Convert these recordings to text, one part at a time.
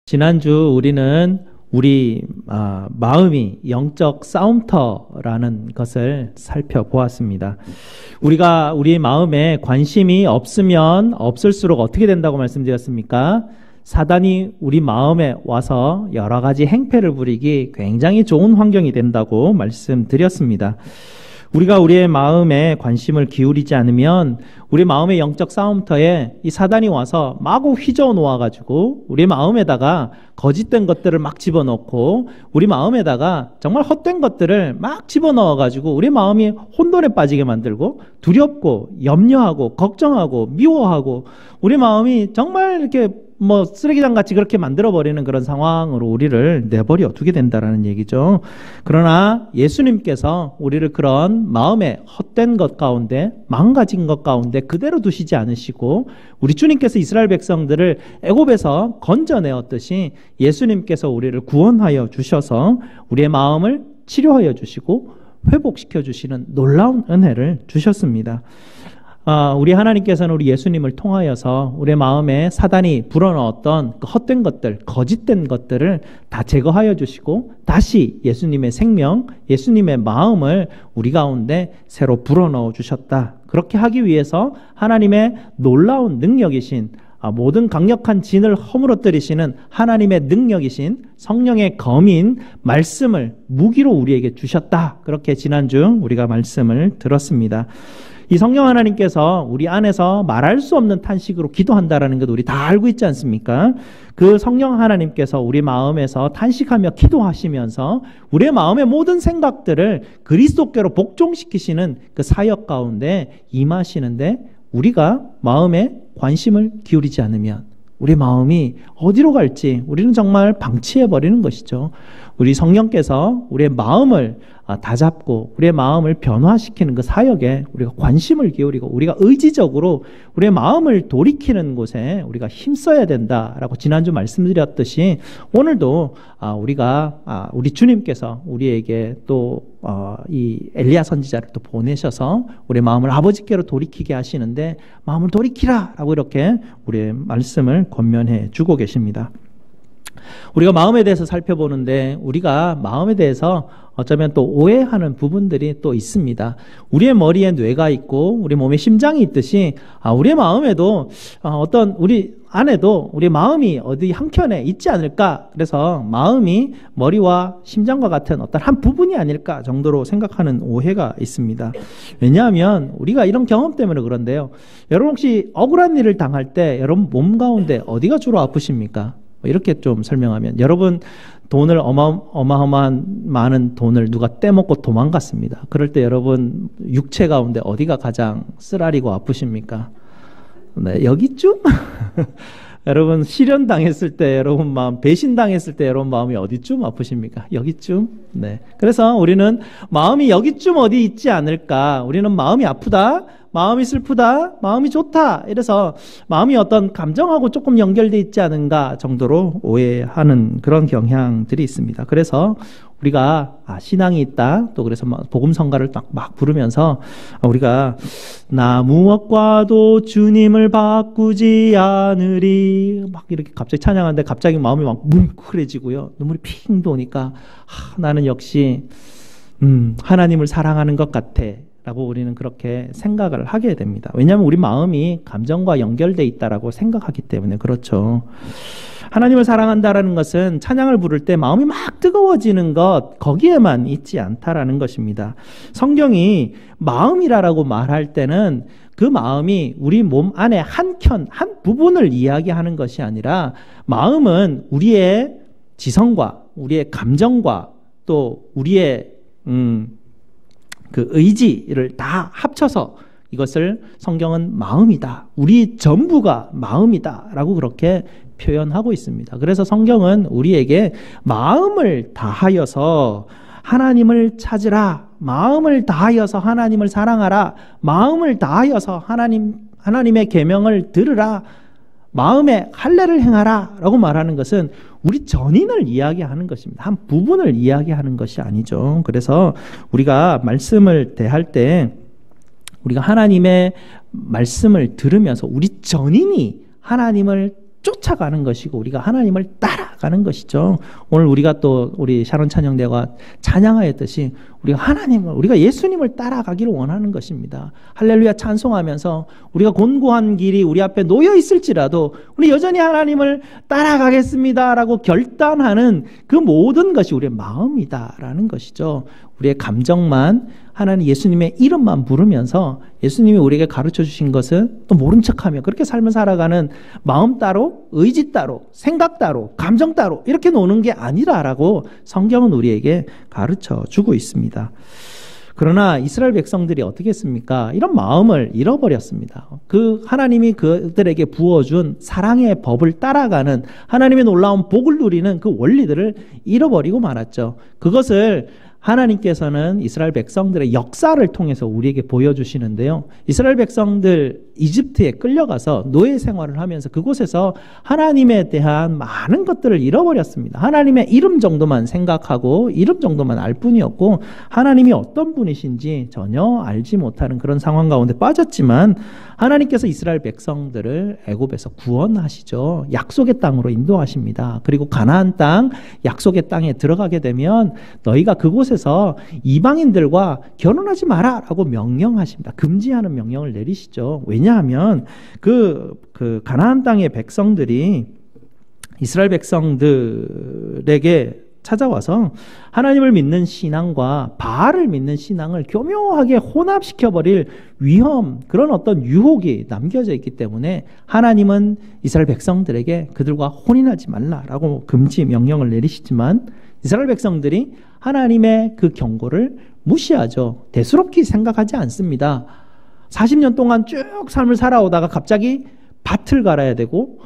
지난주 우리는 우리 마음이 영적 싸움터라는 것을 살펴보았습니다. 우리가 우리 마음에 관심이 없으면 없을수록 어떻게 된다고 말씀드렸습니까? 사단이 우리 마음에 와서 여러 가지 행패를 부리기 굉장히 좋은 환경이 된다고 말씀드렸습니다. 우리가 우리의 마음에 관심을 기울이지 않으면 우리 마음의 영적 싸움터에 이 사단이 와서 마구 휘저어 놓아가지고 우리 마음에다가 거짓된 것들을 막 집어넣고 우리 마음에다가 정말 헛된 것들을 막 집어넣어가지고 우리 마음이 혼돈에 빠지게 만들고 두렵고 염려하고 걱정하고 미워하고 우리 마음이 정말 이렇게 쓰레기장 같이 그렇게 만들어버리는 그런 상황으로 우리를 내버려 두게 된다는 얘기죠. 그러나 예수님께서 우리를 그런 마음의 헛된 것 가운데 망가진 것 가운데 그대로 두시지 않으시고 우리 주님께서 이스라엘 백성들을 애굽에서 건져내었듯이 예수님께서 우리를 구원하여 주셔서 우리의 마음을 치료하여 주시고 회복시켜 주시는 놀라운 은혜를 주셨습니다. 우리 하나님께서는 우리 예수님을 통하여서 우리의 마음에 사단이 불어넣었던 그 헛된 것들, 거짓된 것들을 다 제거하여 주시고 다시 예수님의 생명, 예수님의 마음을 우리 가운데 새로 불어넣어 주셨다. 그렇게 하기 위해서 하나님의 놀라운 능력이신 모든 강력한 진을 허물어뜨리시는 하나님의 능력이신 성령의 검인 말씀을 무기로 우리에게 주셨다. 그렇게 지난주 우리가 말씀을 들었습니다. 이 성령 하나님께서 우리 안에서 말할 수 없는 탄식으로 기도한다라는 것 우리 다 알고 있지 않습니까? 그 성령 하나님께서 우리 마음에서 탄식하며 기도하시면서 우리의 마음의 모든 생각들을 그리스도께로 복종시키시는 그 사역 가운데 임하시는데 우리가 마음에 관심을 기울이지 않으면 우리 마음이 어디로 갈지 우리는 정말 방치해버리는 것이죠. 우리 성령께서 우리의 마음을 다잡고 우리의 마음을 변화시키는 그 사역에 우리가 관심을 기울이고 우리가 의지적으로 우리의 마음을 돌이키는 곳에 우리가 힘써야 된다라고 지난주 말씀드렸듯이 오늘도 우리 주님께서 우리에게 또 이 엘리야 선지자를 또 보내셔서 우리의 마음을 아버지께로 돌이키게 하시는데 마음을 돌이키라 라고 이렇게 우리의 말씀을 권면해 주고 계십니다. 우리가 마음에 대해서 살펴보는데 우리가 마음에 대해서 어쩌면 또 오해하는 부분들이 또 있습니다. 우리의 머리에 뇌가 있고 우리 몸에 심장이 있듯이 우리의 마음에도 우리 안에도 우리 마음이 어디 한켠에 있지 않을까. 그래서 마음이 머리와 심장과 같은 어떤 한 부분이 아닐까 정도로 생각하는 오해가 있습니다. 왜냐하면 우리가 이런 경험 때문에 그런데요. 여러분 혹시 억울한 일을 당할 때 여러분 몸 가운데 어디가 주로 아프십니까? 이렇게 좀 설명하면 여러분 돈을 어마어마한 많은 돈을 누가 떼먹고 도망갔습니다. 그럴 때 여러분 육체 가운데 어디가 가장 쓰라리고 아프십니까? 네, 여기쯤? 여러분 실현당했을 때 여러분 마음, 배신당했을 때 여러분 마음이 어디쯤 아프십니까? 여기쯤? 네. 그래서 우리는 마음이 여기쯤 어디 있지 않을까? 우리는 마음이 아프다, 마음이 슬프다, 마음이 좋다. 이래서 마음이 어떤 감정하고 조금 연결되어 있지 않은가 정도로 오해하는 그런 경향들이 있습니다. 그래서 우리가 신앙이 있다. 또 그래서 복음성가를 막 부르면서 우리가 나 무엇과도 주님을 바꾸지 않으리 막 이렇게 갑자기 찬양하는데 갑자기 마음이 막 뭉클해지고요. 눈물이 핑 도니까 나는 역시 하나님을 사랑하는 것 같아. 라고 우리는 그렇게 생각을 하게 됩니다. 왜냐하면 우리 마음이 감정과 연결되어 있다라고 생각하기 때문에 그렇죠. 하나님을 사랑한다라는 것은 찬양을 부를 때 마음이 막 뜨거워지는 것 거기에만 있지 않다라는 것입니다. 성경이 마음이라고 말할 때는 그 마음이 우리 몸 안에 한 부분을 이야기하는 것이 아니라 마음은 우리의 지성과 우리의 감정과 또 우리의 그 의지를 다 합쳐서 이것을 성경은 마음이다. 우리 전부가 마음이다. 라고 그렇게 표현하고 있습니다. 그래서 성경은 우리에게 마음을 다하여서 하나님을 찾으라. 마음을 다하여서 하나님을 사랑하라. 마음을 다하여서 하나님의 계명을 들으라. 마음에 할례를 행하라 라고 말하는 것은 우리 전인을 이야기하는 것입니다. 한 부분을 이야기하는 것이 아니죠. 그래서 우리가 말씀을 대할 때 우리가 하나님의 말씀을 들으면서 우리 전인이 하나님을 쫓아가는 것이고 우리가 하나님을 따라가는 것이죠. 오늘 우리가 또 우리 샤론 찬양대가 찬양하였듯이 우리가 예수님을 따라가기를 원하는 것입니다. 할렐루야 찬송하면서 우리가 곤고한 길이 우리 앞에 놓여 있을지라도 우리 여전히 하나님을 따라가겠습니다라고 결단하는 그 모든 것이 우리의 마음이다라는 것이죠. 우리의 감정만 하나님 예수님의 이름만 부르면서 예수님이 우리에게 가르쳐 주신 것은 또 모른 척하며 그렇게 삶을 살아가는 마음 따로, 의지 따로, 생각 따로, 감정 따로 이렇게 노는 게 아니라라고 성경은 우리에게 가르쳐 주고 있습니다. 그러나 이스라엘 백성들이 어떻게 했습니까? 이런 마음을 잃어버렸습니다. 그 하나님이 그들에게 부어준 사랑의 법을 따라가는 하나님의 놀라운 복을 누리는 그 원리들을 잃어버리고 말았죠. 그것을 하나님께서는 이스라엘 백성들의 역사를 통해서 우리에게 보여주시는데요. 이스라엘 백성들 이집트에 끌려가서 노예 생활을 하면서 그곳에서 하나님에 대한 많은 것들을 잃어버렸습니다. 하나님의 이름 정도만 생각하고 이름 정도만 알 뿐이었고 하나님이 어떤 분이신지 전혀 알지 못하는 그런 상황 가운데 빠졌지만 하나님께서 이스라엘 백성들을 애굽에서 구원하시죠. 약속의 땅으로 인도하십니다. 그리고 가나안 땅, 약속의 땅에 들어가게 되면 너희가 그곳에서 이방인들과 결혼하지 마라라고 명령하십니다. 금지하는 명령을 내리시죠. 왜냐하면 그 가나안 땅의 백성들이 이스라엘 백성들에게 찾아와서 하나님을 믿는 신앙과 바알을 믿는 신앙을 교묘하게 혼합시켜버릴 위험, 그런 어떤 유혹이 남겨져 있기 때문에 하나님은 이스라엘 백성들에게 그들과 혼인하지 말라라고 금지 명령을 내리시지만 이스라엘 백성들이 하나님의 그 경고를 무시하죠. 대수롭게 생각하지 않습니다. 40년 동안 쭉 삶을 살아오다가 갑자기 밭을 갈아야 되고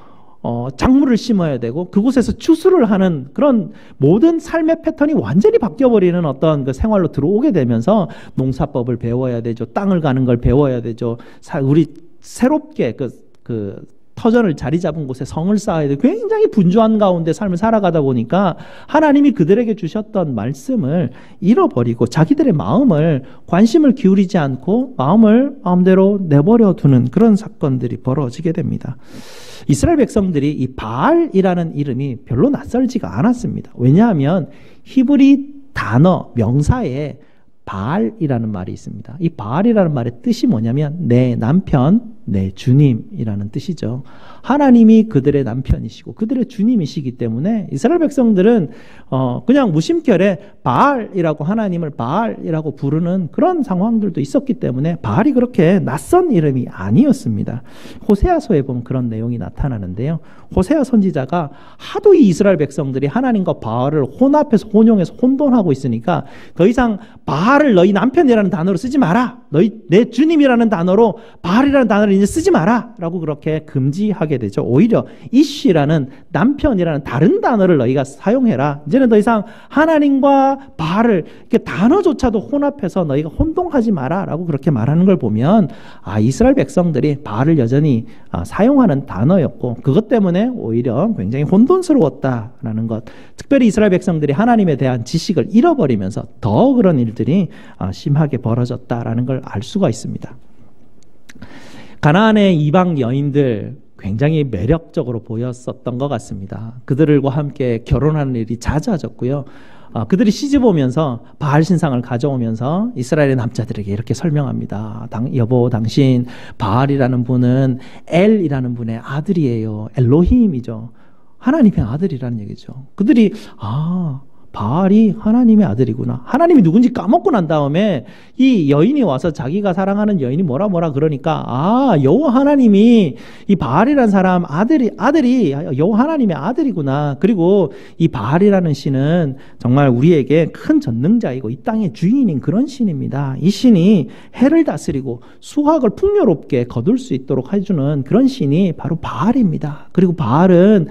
작물을 심어야 되고 그곳에서 추수를 하는 그런 모든 삶의 패턴이 완전히 바뀌어버리는 어떤 그 생활로 들어오게 되면서 농사법을 배워야 되죠. 땅을 가는 걸 배워야 되죠. 우리 새롭게 그 터전을 자리 잡은 곳에 성을 쌓아야 되고 굉장히 분주한 가운데 삶을 살아가다 보니까 하나님이 그들에게 주셨던 말씀을 잃어버리고 자기들의 마음을 관심을 기울이지 않고 마음을 마음대로 내버려 두는 그런 사건들이 벌어지게 됩니다. 이스라엘 백성들이 이 바알이라는 이름이 별로 낯설지가 않았습니다. 왜냐하면 히브리 단어 명사에 바알이라는 말이 있습니다. 이 바알이라는 말의 뜻이 뭐냐면 내 남편, 내 주님이라는 뜻이죠. 하나님이 그들의 남편이시고 그들의 주님이시기 때문에 이스라엘 백성들은 그냥 무심결에 바알이라고 하나님을 바알이라고 부르는 그런 상황들도 있었기 때문에 바알이 그렇게 낯선 이름이 아니었습니다. 호세아서에 보면 그런 내용이 나타나는데요. 호세아 선지자가 하도 이 이스라엘 백성들이 하나님과 바알을 혼합해서 혼용해서 혼돈하고 있으니까 더 이상 바알을 너희 남편이라는 단어로 쓰지 마라. 너희 내 주님이라는 단어로 바알이라는 단어를 이제 쓰지 마라 라고 그렇게 금지하게 되죠. 오히려 이쉬라는 남편이라는 다른 단어를 너희가 사용해라. 이제는 더 이상 하나님과 바알을 이렇게 단어조차도 혼합해서 너희가 혼동하지 마라 라고 그렇게 말하는 걸 보면 이스라엘 백성들이 바알을 여전히 사용하는 단어였고 그것 때문에 오히려 굉장히 혼돈스러웠다라는 것. 특별히 이스라엘 백성들이 하나님에 대한 지식을 잃어버리면서 더 그런 일들이 심하게 벌어졌다라는 걸 알 수가 있습니다. 가나안의 이방 여인들 굉장히 매력적으로 보였었던 것 같습니다. 그들과 함께 결혼하는 일이 잦아졌고요. 그들이 시집 오면서 바알 신상을 가져오면서 이스라엘의 남자들에게 이렇게 설명합니다. 여보, 당신 바알이라는 분은 엘이라는 분의 아들이에요. 엘로힘이죠. 하나님의 아들이라는 얘기죠. 그들이 바알이 하나님의 아들이구나. 하나님이 누군지 까먹고 난 다음에 이 여인이 와서 자기가 사랑하는 여인이 뭐라 그러니까 여호와 하나님이 이 바알이라는 사람 아들이 여호와 하나님의 아들이구나. 그리고 이 바알이라는 신은 정말 우리에게 큰 전능자이고 이 땅의 주인인 그런 신입니다. 이 신이 해를 다스리고 수확을 풍요롭게 거둘 수 있도록 해주는 그런 신이 바로 바알입니다. 그리고 바알은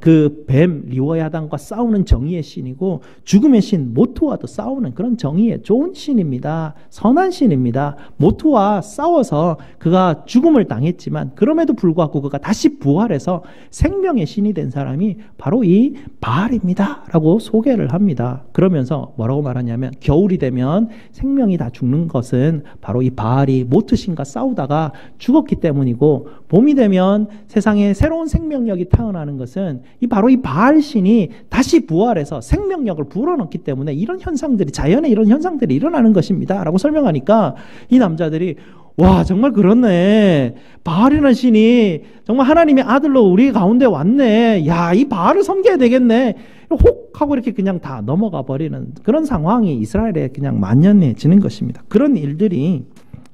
그 뱀 리워야당과 싸우는 정의의 신이고 신이고 죽음의 신 모토와도 싸우는 그런 정의의 좋은 신입니다. 선한 신입니다. 모토와 싸워서 그가 죽음을 당했지만 그럼에도 불구하고 그가 다시 부활해서 생명의 신이 된 사람이 바로 이 바알입니다 라고 소개를 합니다. 그러면서 뭐라고 말하냐면 겨울이 되면 생명이 다 죽는 것은 바로 이 바알이 모트 신과 싸우다가 죽었기 때문이고, 봄이 되면 세상에 새로운 생명력이 태어나는 것은 바로 이 바알 신이 다시 부활해서 생명력을 불어넣기 때문에 이런 현상들이, 자연에 이런 현상들이 일어나는 것입니다 라고 설명하니까 이 남자들이 와, 정말 그렇네. 바알이라는 신이 정말 하나님의 아들로 우리 가운데 왔네. 야, 이 바알을 섬겨야 되겠네. 혹 하고 이렇게 그냥 다 넘어가 버리는 그런 상황이 이스라엘에 그냥 만연해지는 것입니다. 그런 일들이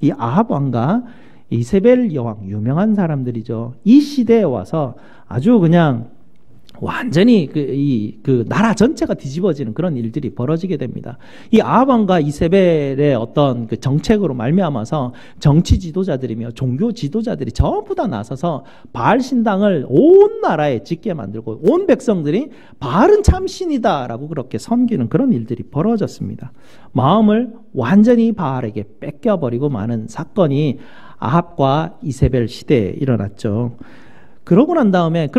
이 아합 왕과 이세벨 여왕, 유명한 사람들이죠. 이 시대에 와서 아주 그냥 완전히 그 나라 전체가 뒤집어지는 그런 일들이 벌어지게 됩니다. 이 아합 왕과 이세벨의 어떤 그 정책으로 말미암아서 정치 지도자들이며 종교 지도자들이 전부 다 나서서 바알 신당을 온 나라에 짓게 만들고 온 백성들이 바알은 참 신이다라고 그렇게 섬기는 그런 일들이 벌어졌습니다. 마음을 완전히 바알에게 뺏겨버리고 마는 사건이 아합과 이세벨 시대에 일어났죠. 그러고 난 다음에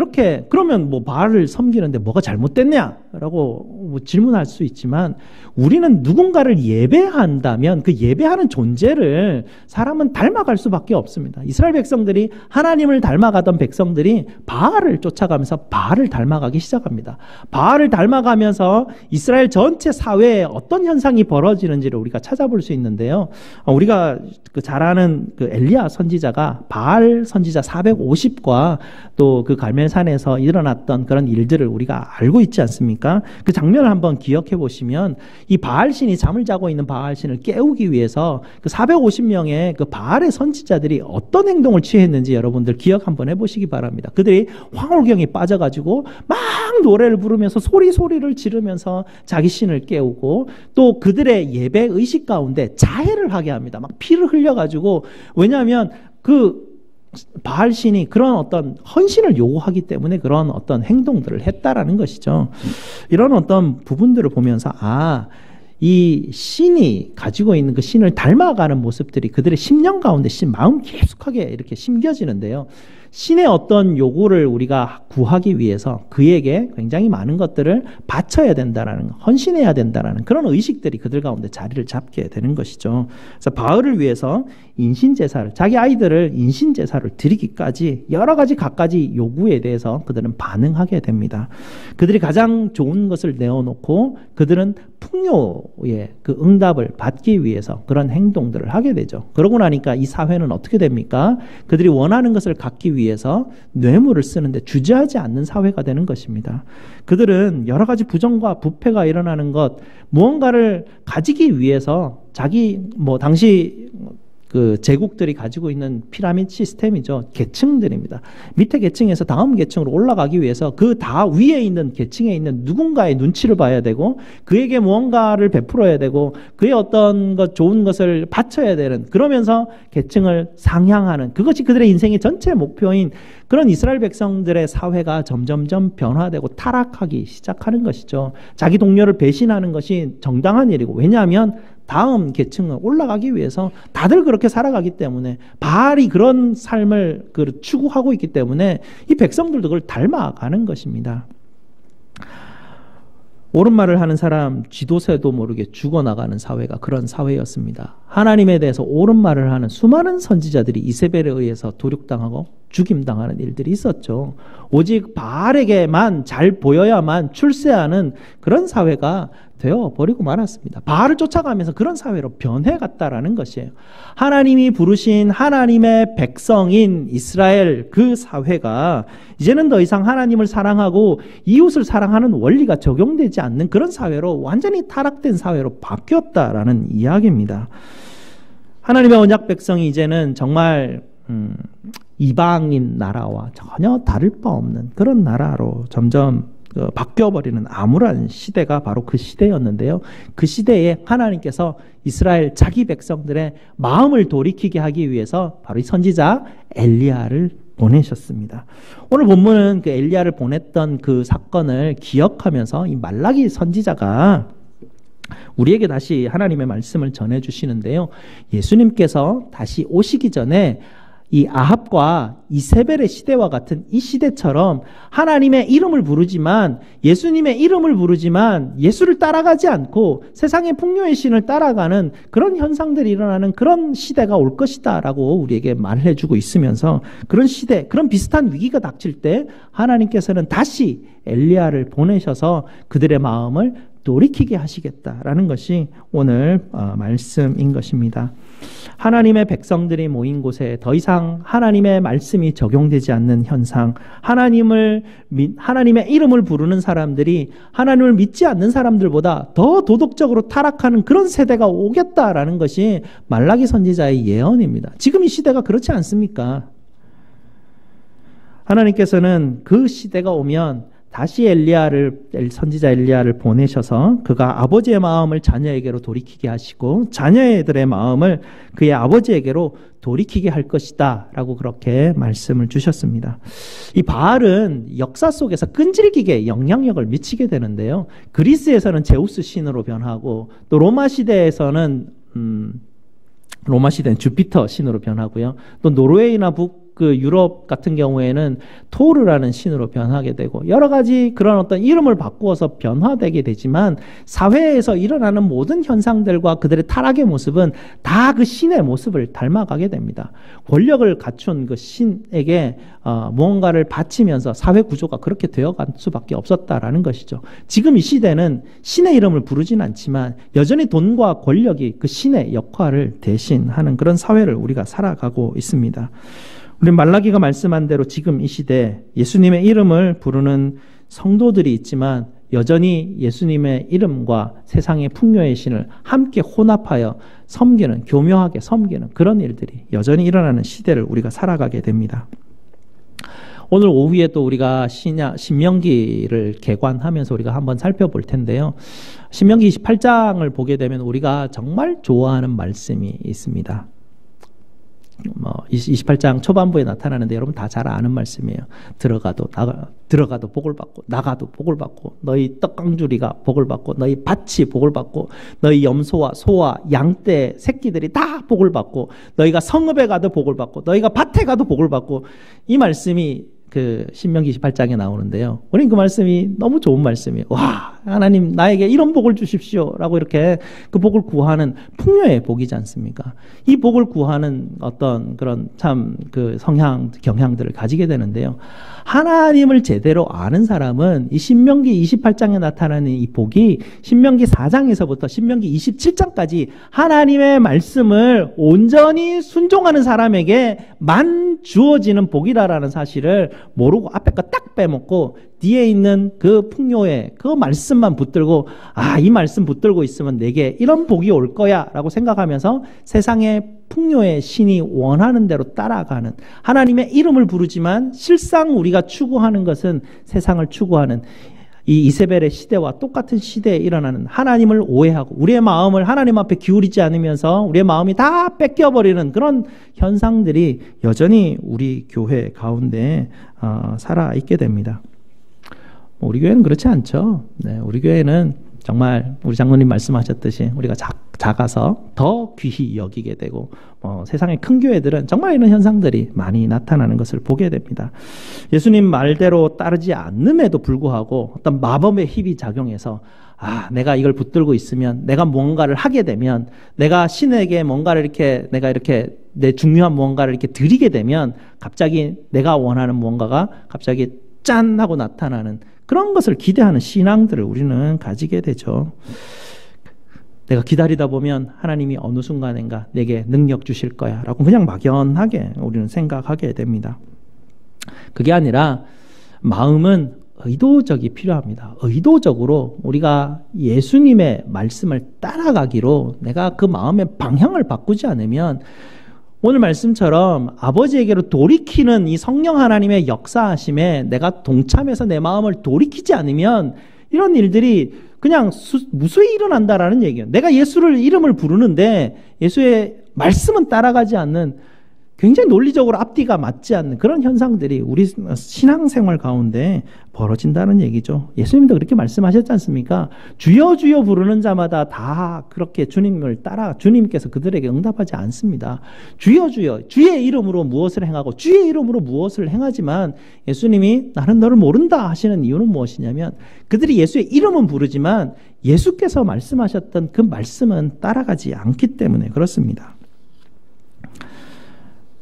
그러면 뭐 바알을 섬기는데 뭐가 잘못됐냐라고 뭐 질문할 수 있지만, 우리는 누군가를 예배한다면 그 예배하는 존재를 사람은 닮아갈 수밖에 없습니다. 이스라엘 백성들이 하나님을 닮아가던 백성들이 바알을 쫓아가면서 바알을 닮아가기 시작합니다. 바알을 닮아가면서 이스라엘 전체 사회에 어떤 현상이 벌어지는지를 우리가 찾아볼 수 있는데요. 우리가 잘 아는 그 엘리야 선지자가 바알 선지자 450과 또 그 갈멜산에서 일어났던 그런 일들을 우리가 알고 있지 않습니까? 그 장면을 한번 기억해 보시면 이 바알신이 잠을 자고 있는 바알신을 깨우기 위해서 그 450명의 그 바알의 선지자들이 어떤 행동을 취했는지 여러분들 기억 한번 해보시기 바랍니다. 그들이 황홀경에 빠져가지고 막 노래를 부르면서 소리를 지르면서 자기 신을 깨우고, 또 그들의 예배 의식 가운데 자해를 하게 합니다. 막 피를 흘려가지고, 왜냐하면 그 바알 신이 그런 어떤 헌신을 요구하기 때문에 그런 어떤 행동들을 했다라는 것이죠. 이런 어떤 부분들을 보면서 이 신이 가지고 있는 그 신을 닮아가는 모습들이 그들의 심령 가운데 마음 깊숙하게 이렇게 심겨지는데요. 신의 어떤 요구를 우리가 구하기 위해서 그에게 굉장히 많은 것들을 바쳐야 된다라는, 헌신해야 된다라는 그런 의식들이 그들 가운데 자리를 잡게 되는 것이죠. 그래서 바알을 위해서 인신제사를, 자기 아이들을 인신제사를 드리기까지 여러 가지 갖가지 요구에 대해서 그들은 반응하게 됩니다. 그들이 가장 좋은 것을 내어놓고 그들은 풍요의 그 응답을 받기 위해서 그런 행동들을 하게 되죠. 그러고 나니까 이 사회는 어떻게 됩니까? 그들이 원하는 것을 갖기 위해서 뇌물을 쓰는데 주저하지 않는 사회가 되는 것입니다. 그들은 여러 가지 부정과 부패가 일어나는 것, 무언가를 가지기 위해서 당시 그 제국들이 가지고 있는 피라미드 시스템이죠. 계층들입니다. 밑에 계층에서 다음 계층으로 올라가기 위해서 그 다 위에 있는 계층에 있는 누군가의 눈치를 봐야 되고, 그에게 무언가를 베풀어야 되고, 그의 어떤 좋은 것을 바쳐야 되는, 그러면서 계층을 상향하는, 그것이 그들의 인생의 전체 목표인 그런 이스라엘 백성들의 사회가 점점점 변화되고 타락하기 시작하는 것이죠. 자기 동료를 배신하는 것이 정당한 일이고, 왜냐하면 다음 계층을 올라가기 위해서 다들 그렇게 살아가기 때문에, 바알이 그런 삶을 추구하고 있기 때문에 이 백성들도 그걸 닮아가는 것입니다. 옳은 말을 하는 사람 쥐도새도 모르게 죽어나가는 사회가 그런 사회였습니다. 하나님에 대해서 옳은 말을 하는 수많은 선지자들이 이세벨에 의해서 도륙당하고 죽임당하는 일들이 있었죠. 오직 바알에게만 잘 보여야만 출세하는 그런 사회가 되어버리고 말았습니다. 바알을 쫓아가면서 그런 사회로 변해갔다라는 것이에요. 하나님이 부르신 하나님의 백성인 이스라엘, 그 사회가 이제는 더 이상 하나님을 사랑하고 이웃을 사랑하는 원리가 적용되지 않는 그런 사회로, 완전히 타락된 사회로 바뀌었다라는 이야기입니다. 하나님의 언약 백성이 이제는 정말 이방인 나라와 전혀 다를 바 없는 그런 나라로 점점 바뀌어버리는 암울한 시대가 바로 그 시대였는데요. 그 시대에 하나님께서 이스라엘 자기 백성들의 마음을 돌이키게 하기 위해서 바로 이 선지자 엘리야를 보내셨습니다. 오늘 본문은 그 엘리야를 보냈던 그 사건을 기억하면서 이 말라기 선지자가 우리에게 다시 하나님의 말씀을 전해주시는데요. 예수님께서 다시 오시기 전에 이 아합과 이세벨의 시대와 같은 이 시대처럼 하나님의 이름을 부르지만, 예수님의 이름을 부르지만 예수를 따라가지 않고 세상의 풍요의 신을 따라가는 그런 현상들이 일어나는 그런 시대가 올 것이다 라고 우리에게 말해주고 있으면서, 그런 시대, 그런 비슷한 위기가 닥칠 때 하나님께서는 다시 엘리야를 보내셔서 그들의 마음을 돌이키게 하시겠다라는 것이 오늘 말씀인 것입니다. 하나님의 백성들이 모인 곳에 더 이상 하나님의 말씀이 적용되지 않는 현상, 하나님의 이름을 부르는 사람들이 하나님을 믿지 않는 사람들보다 더 도덕적으로 타락하는 그런 세대가 오겠다라는 것이 말라기 선지자의 예언입니다. 지금 이 시대가 그렇지 않습니까? 하나님께서는 그 시대가 오면 다시 선지자 엘리야를 보내셔서 그가 아버지의 마음을 자녀에게로 돌이키게 하시고 자녀들의 마음을 그의 아버지에게로 돌이키게 할 것이다 라고 그렇게 말씀을 주셨습니다. 이 바알은 역사 속에서 끈질기게 영향력을 미치게 되는데요. 그리스에서는 제우스 신으로 변하고, 또 로마 시대는 주피터 신으로 변하고요. 또 노르웨이나 유럽 같은 경우에는 토르라는 신으로 변하게 되고, 여러 가지 그런 어떤 이름을 바꾸어서 변화되게 되지만, 사회에서 일어나는 모든 현상들과 그들의 타락의 모습은 다 그 신의 모습을 닮아가게 됩니다. 권력을 갖춘 그 신에게 무언가를 바치면서 사회 구조가 그렇게 되어갈 수밖에 없었다라는 것이죠. 지금 이 시대는 신의 이름을 부르진 않지만 여전히 돈과 권력이 그 신의 역할을 대신하는 그런 사회를 우리가 살아가고 있습니다. 우리 말라기가 말씀한 대로 지금 이 시대 예수님의 이름을 부르는 성도들이 있지만 여전히 예수님의 이름과 세상의 풍요의 신을 함께 혼합하여 섬기는, 교묘하게 섬기는 그런 일들이 여전히 일어나는 시대를 우리가 살아가게 됩니다. 오늘 오후에 또 우리가 신명기를 개관하면서 우리가 한번 살펴볼 텐데요. 신명기 28장을 보게 되면 우리가 정말 좋아하는 말씀이 있습니다. 28장 초반부에 나타나는데 여러분 다 잘 아는 말씀이에요. 들어가도 복을 받고 나가도 복을 받고, 너희 떡강주리가 복을 받고, 너희 밭이 복을 받고, 너희 염소와 소와 양떼 새끼들이 다 복을 받고, 너희가 성읍에 가도 복을 받고, 너희가 밭에 가도 복을 받고, 이 말씀이 그 신명기 28장에 나오는데요. 우리는 그 말씀이 너무 좋은 말씀이에요. 와, 하나님 나에게 이런 복을 주십시오 라고 이렇게 그 복을 구하는 풍요의 복이지 않습니까? 이 복을 구하는 어떤 그런 참 그 경향들을 가지게 되는데요. 하나님을 제대로 아는 사람은 이 신명기 28장에 나타나는 이 복이 신명기 4장에서부터 신명기 27장까지 하나님의 말씀을 온전히 순종하는 사람에게만 주어지는 복이라는 사실을 모르고 앞에 거 딱 빼먹고 뒤에 있는 그 풍요의 그 말씀만 붙들고, 이 말씀 붙들고 있으면 내게 이런 복이 올 거야 라고 생각하면서 세상의 풍요의 신이 원하는 대로 따라가는, 하나님의 이름을 부르지만 실상 우리가 추구하는 것은 세상을 추구하는 이 이세벨의 시대와 똑같은 시대에 일어나는, 하나님을 오해하고 우리의 마음을 하나님 앞에 기울이지 않으면서 우리의 마음이 다 뺏겨버리는 그런 현상들이 여전히 우리 교회 가운데 살아있게 됩니다. 우리 교회는 그렇지 않죠. 네, 우리 교회는 정말 우리 장로님 말씀하셨듯이 우리가 작아서 더 귀히 여기게 되고, 세상의 큰 교회들은 정말 이런 현상들이 많이 나타나는 것을 보게 됩니다. 예수님 말대로 따르지 않음에도 불구하고 어떤 마법의 힘이 작용해서 내가 이걸 붙들고 있으면, 내가 뭔가를 하게 되면, 내가 신에게 뭔가를 내가 이렇게 내 중요한 무언가를 이렇게 드리게 되면 갑자기 내가 원하는 무언가가 갑자기 짠 하고 나타나는 그런 것을 기대하는 신앙들을 우리는 가지게 되죠. 내가 기다리다 보면 하나님이 어느 순간인가 내게 능력 주실 거야 라고 그냥 막연하게 우리는 생각하게 됩니다. 그게 아니라 마음은 의도적이 필요합니다. 의도적으로 우리가 예수님의 말씀을 따라가기로 내가 그 마음의 방향을 바꾸지 않으면, 오늘 말씀처럼 아버지에게로 돌이키는 이 성령 하나님의 역사하심에 내가 동참해서 내 마음을 돌이키지 않으면 이런 일들이 그냥 무수히 일어난다라는 얘기예요. 내가 예수를 이름을 부르는데 예수의 말씀은 따라가지 않는, 굉장히 논리적으로 앞뒤가 맞지 않는 그런 현상들이 우리 신앙생활 가운데 벌어진다는 얘기죠. 예수님도 그렇게 말씀하셨지 않습니까? 주여 주여 부르는 자마다 다 그렇게 주님을 따라 주님께서 그들에게 응답하지 않습니다. 주여 주여 주의 이름으로 무엇을 행하고 주의 이름으로 무엇을 행하지만 예수님이 나는 너를 모른다 하시는 이유는 무엇이냐면 그들이 예수의 이름은 부르지만 예수께서 말씀하셨던 그 말씀은 따라가지 않기 때문에 그렇습니다.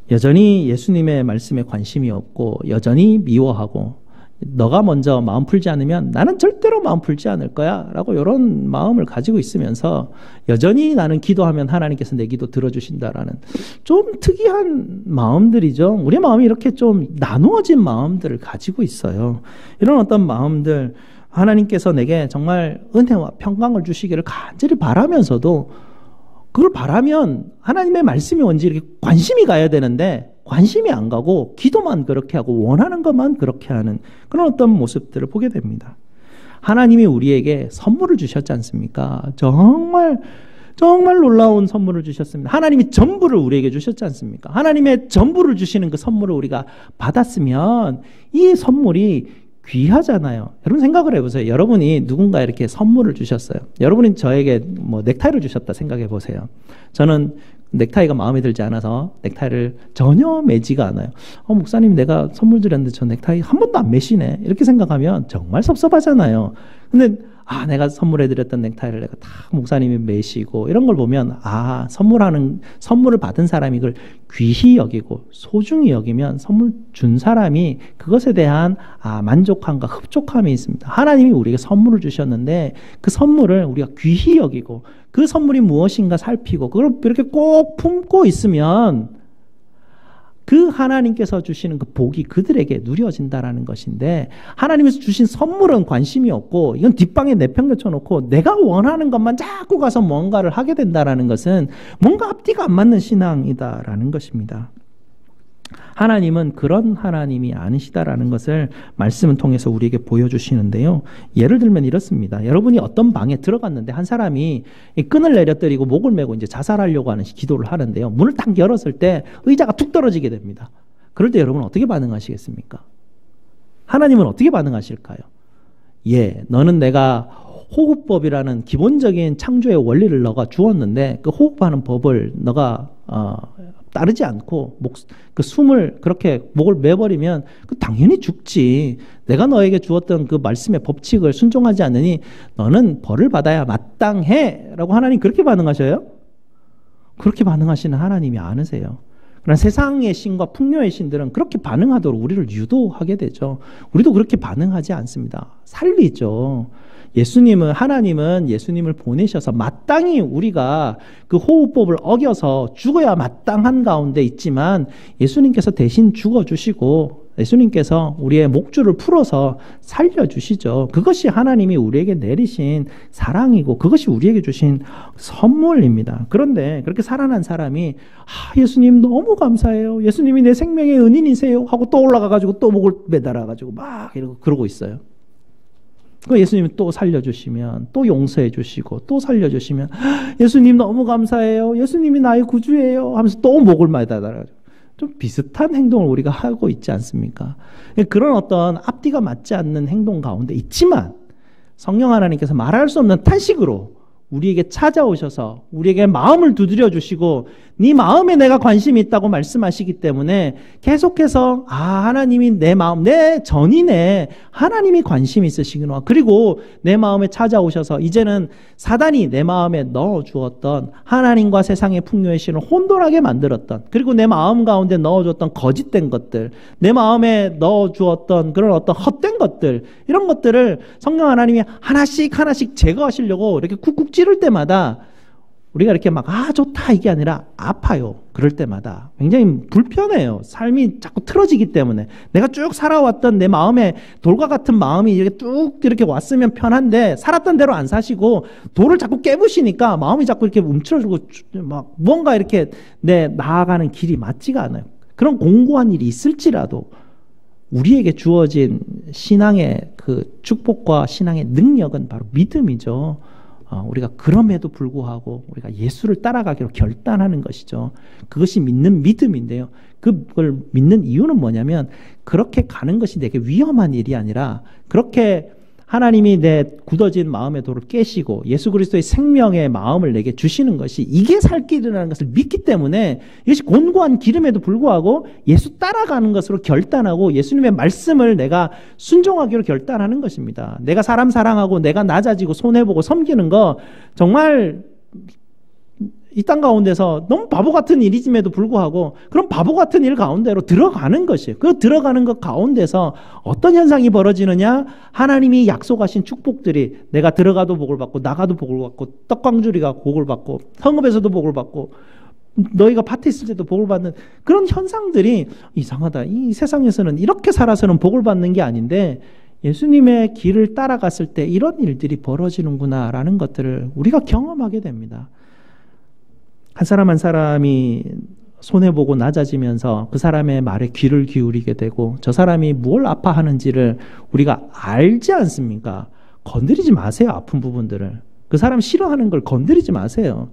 여전히 예수님의 말씀에 관심이 없고 여전히 미워하고 너가 먼저 마음 풀지 않으면 나는 절대로 마음 풀지 않을 거야 라고 이런 마음을 가지고 있으면서 여전히 나는 기도하면 하나님께서 내 기도 들어주신다라는 좀 특이한 마음들이죠. 우리 마음이 이렇게 좀 나누어진 마음들을 가지고 있어요. 이런 어떤 마음들 하나님께서 내게 정말 은혜와 평강을 주시기를 간절히 바라면서도 그걸 바라면 하나님의 말씀이 뭔지 이렇게 관심이 가야 되는데 관심이 안 가고 기도만 그렇게 하고 원하는 것만 그렇게 하는 그런 어떤 모습들을 보게 됩니다. 하나님이 우리에게 선물을 주셨지 않습니까? 정말 놀라운 선물을 주셨습니다. 하나님이 전부를 우리에게 주셨지 않습니까? 하나님의 전부를 주시는 그 선물을 우리가 받았으면 이 선물이 귀하잖아요. 여러분 생각을 해보세요. 여러분이 누군가 이렇게 선물을 주셨어요. 여러분이 저에게 뭐 넥타이를 주셨다 생각해 보세요. 저는 넥타이가 마음에 들지 않아서 넥타이를 전혀 매지가 않아요. 목사님 내가 선물 드렸는데 저 넥타이 한 번도 안 매시네. 이렇게 생각하면 정말 섭섭하잖아요. 근데 내가 선물해드렸던 넥타이를 내가 다 목사님이 매시고 이런 걸 보면 선물을 받은 사람이 이걸 귀히 여기고 소중히 여기면 선물 준 사람이 그것에 대한 만족함과 흡족함이 있습니다. 하나님이 우리에게 선물을 주셨는데 그 선물을 우리가 귀히 여기고 그 선물이 무엇인가 살피고 그걸 이렇게 꼭 품고 있으면 그 하나님께서 주시는 그 복이 그들에게 누려진다라는 것인데 하나님께서 주신 선물은 관심이 없고 이건 뒷방에 내팽개쳐 놓고 내가 원하는 것만 자꾸 가서 뭔가를 하게 된다라는 것은 뭔가 앞뒤가 안 맞는 신앙이다라는 것입니다. 하나님은 그런 하나님이 아니시다라는 것을 말씀을 통해서 우리에게 보여주시는데요. 예를 들면 이렇습니다. 여러분이 어떤 방에 들어갔는데 한 사람이 끈을 내려뜨리고 목을 메고 이제 자살하려고 하는 기도를 하는데요. 문을 딱 열었을 때 의자가 툭 떨어지게 됩니다. 그럴 때 여러분은 어떻게 반응하시겠습니까? 하나님은 어떻게 반응하실까요? 너는 내가 호흡법이라는 기본적인 창조의 원리를 너가 주었는데 그 호흡하는 법을 너가 따르지 않고 그 숨을 그렇게 목을 매버리면 당연히 죽지. 내가 너에게 주었던 그 말씀의 법칙을 순종하지 않으니 너는 벌을 받아야 마땅해 라고 하나님 그렇게 반응하셔요? 그렇게 반응하시는 하나님이 아니세요. 그러나 세상의 신과 풍요의 신들은 그렇게 반응하도록 우리를 유도하게 되죠. 우리도 그렇게 반응하지 않습니다. 살리죠. 하나님은 예수님을 보내셔서 마땅히 우리가 그 호흡법을 어겨서 죽어야 마땅한 가운데 있지만 예수님께서 대신 죽어주시고 예수님께서 우리의 목줄을 풀어서 살려주시죠. 그것이 하나님이 우리에게 내리신 사랑이고 그것이 우리에게 주신 선물입니다. 그런데 그렇게 살아난 사람이 예수님 너무 감사해요. 예수님이 내 생명의 은인이세요 하고 또 올라가가지고 또 목을 매달아가지고 막 이러고 그러고 있어요. 그 예수님이 또 살려주시면 또 용서해 주시고 또 살려주시면 예수님 너무 감사해요. 예수님이 나의 구주예요 하면서 또 목을 매달아가지고 좀 비슷한 행동을 우리가 하고 있지 않습니까? 그런 어떤 앞뒤가 맞지 않는 행동 가운데 있지만 성령 하나님께서 말할 수 없는 탄식으로 우리에게 찾아오셔서 우리에게 마음을 두드려 주시고 네 마음에 내가 관심이 있다고 말씀하시기 때문에 계속해서 하나님이 내 마음, 내 전인에 하나님이 관심이 있으시구나. 그리고 내 마음에 찾아오셔서 이제는 사단이 내 마음에 넣어주었던 하나님과 세상의 풍요의 신을 혼돈하게 만들었던 그리고 내 마음 가운데 넣어줬던 거짓된 것들, 내 마음에 넣어주었던 그런 어떤 헛된 것들, 이런 것들을 성령 하나님이 하나씩 제거하시려고 이렇게 쿡쿡 찌를 때마다 우리가 이렇게 막 좋다 이게 아니라 아파요. 그럴 때마다 굉장히 불편해요. 삶이 자꾸 틀어지기 때문에 내가 쭉 살아왔던 내 마음에 돌과 같은 마음이 이렇게 뚝 이렇게 왔으면 편한데 살았던 대로 안 사시고 돌을 자꾸 깨부시니까 마음이 자꾸 이렇게 움츠러들고 막 뭔가 이렇게 나아가는 길이 맞지가 않아요. 그런 공고한 일이 있을지라도 우리에게 주어진 신앙의 그 축복과 신앙의 능력은 바로 믿음이죠. 우리가 그럼에도 불구하고 우리가 예수를 따라가기로 결단하는 것이죠. 그것이 믿는 믿음인데요. 그걸 믿는 이유는 뭐냐면 그렇게 가는 것이 내게 위험한 일이 아니라 그렇게 하나님이 내 굳어진 마음의 돌을 깨시고 예수 그리스도의 생명의 마음을 내게 주시는 것이 이게 살 길이라는 것을 믿기 때문에 이것이 곤고한 기름에도 불구하고 예수 따라가는 것으로 결단하고 예수님의 말씀을 내가 순종하기로 결단하는 것입니다. 내가 사람 사랑하고 내가 낮아지고 손해보고 섬기는 거 정말 이 땅 가운데서 너무 바보 같은 일이짐에도 불구하고 그런 바보 같은 일 가운데로 들어가는 것이에요. 그 들어가는 것 가운데서 어떤 현상이 벌어지느냐? 하나님이 약속하신 축복들이 내가 들어가도 복을 받고 나가도 복을 받고 떡광주리가 복을 받고 성읍에서도 복을 받고 너희가 밭에 있을 때도 복을 받는 그런 현상들이 이상하다. 이 세상에서는 이렇게 살아서는 복을 받는 게 아닌데 예수님의 길을 따라갔을 때 이런 일들이 벌어지는구나라는 것들을 우리가 경험하게 됩니다. 한 사람 한 사람이 손해보고 낮아지면서 그 사람의 말에 귀를 기울이게 되고 저 사람이 뭘 아파하는지를 우리가 알지 않습니까? 건드리지 마세요. 아픈 부분들을. 그 사람 싫어하는 걸 건드리지 마세요.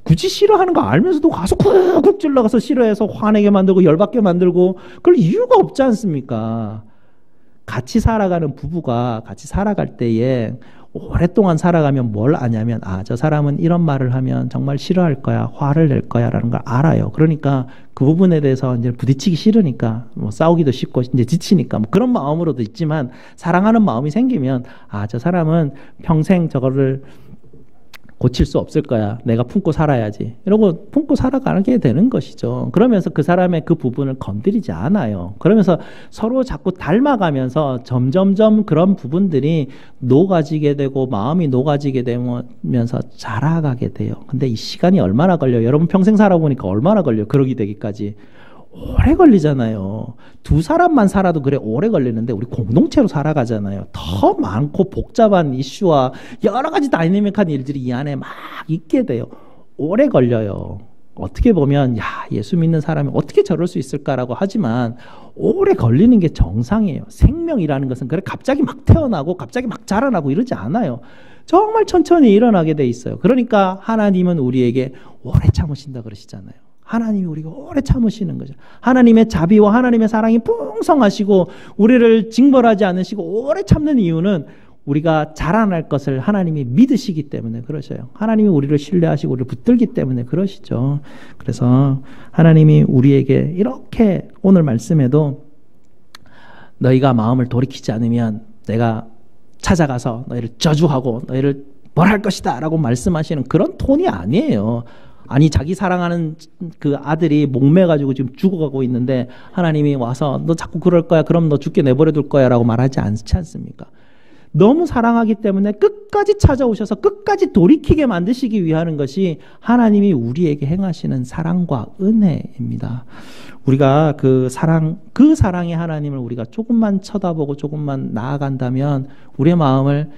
굳이 싫어하는 거 알면서도 가서 쿡쿡 찔러가서 싫어해서 화내게 만들고 열받게 만들고 그럴 이유가 없지 않습니까? 같이 살아가는 부부가 같이 살아갈 때에 오랫동안 살아가면 뭘 아냐면 저 사람은 이런 말을 하면 정말 싫어할 거야, 화를 낼 거야 라는 걸 알아요. 그러니까 그 부분에 대해서 이제 부딪히기 싫으니까 뭐 싸우기도 쉽고 이제 지치니까 뭐 그런 마음으로도 있지만 사랑하는 마음이 생기면 저 사람은 평생 저거를 고칠 수 없을 거야. 내가 품고 살아야지. 이러고 품고 살아가게 되는 것이죠. 그러면서 그 사람의 그 부분을 건드리지 않아요. 그러면서 서로 자꾸 닮아가면서 점점점 그런 부분들이 녹아지게 되고 마음이 녹아지게 되면서 자라가게 돼요. 근데 이 시간이 얼마나 걸려요? 여러분 평생 살아보니까 얼마나 걸려요? 그러기 되기까지. 오래 걸리잖아요. 두 사람만 살아도 그래 오래 걸리는데 우리 공동체로 살아가잖아요. 더 많고 복잡한 이슈와 여러 가지 다이내믹한 일들이 이 안에 막 있게 돼요. 오래 걸려요. 어떻게 보면 예수 믿는 사람이 어떻게 저럴 수 있을까라고 하지만 오래 걸리는 게 정상이에요. 생명이라는 것은 그래 갑자기 막 태어나고 갑자기 막 자라나고 이러지 않아요. 정말 천천히 일어나게 돼 있어요. 그러니까 하나님은 우리에게 오래 참으신다 그러시잖아요. 하나님이 우리가 오래 참으시는 거죠. 하나님의 자비와 하나님의 사랑이 풍성하시고 우리를 징벌하지 않으시고 오래 참는 이유는 우리가 자라날 것을 하나님이 믿으시기 때문에 그러셔요. 하나님이 우리를 신뢰하시고 우리를 붙들기 때문에 그러시죠. 그래서 하나님이 우리에게 이렇게 오늘 말씀에도 너희가 마음을 돌이키지 않으면 내가 찾아가서 너희를 저주하고 너희를 벌할 것이다 라고 말씀하시는 그런 톤이 아니에요. 아니 자기 사랑하는 그 아들이 목매가지고 지금 죽어가고 있는데 하나님이 와서 너 자꾸 그럴 거야 그럼 너 죽게 내버려 둘 거야 라고 말하지 않지 않습니까? 너무 사랑하기 때문에 끝까지 찾아오셔서 끝까지 돌이키게 만드시기 위한 것이 하나님이 우리에게 행하시는 사랑과 은혜입니다. 우리가 그 사랑의 하나님을 우리가 조금만 쳐다보고 조금만 나아간다면 우리의 마음을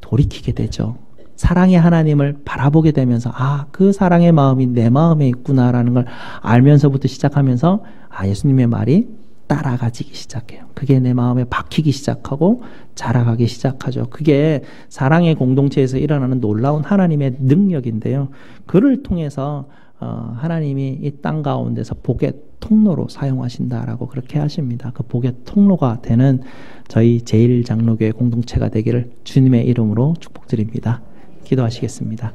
돌이키게 되죠. 사랑의 하나님을 바라보게 되면서 그 사랑의 마음이 내 마음에 있구나라는 걸 알면서부터 시작하면서 예수님의 말이 따라가지기 시작해요. 그게 내 마음에 박히기 시작하고 자라가기 시작하죠. 그게 사랑의 공동체에서 일어나는 놀라운 하나님의 능력인데요. 그를 통해서 하나님이 이 땅 가운데서 복의 통로로 사용하신다라고 그렇게 하십니다. 그 복의 통로가 되는 저희 제1장로교회 공동체가 되기를 주님의 이름으로 축복드립니다. 기도하시겠습니다.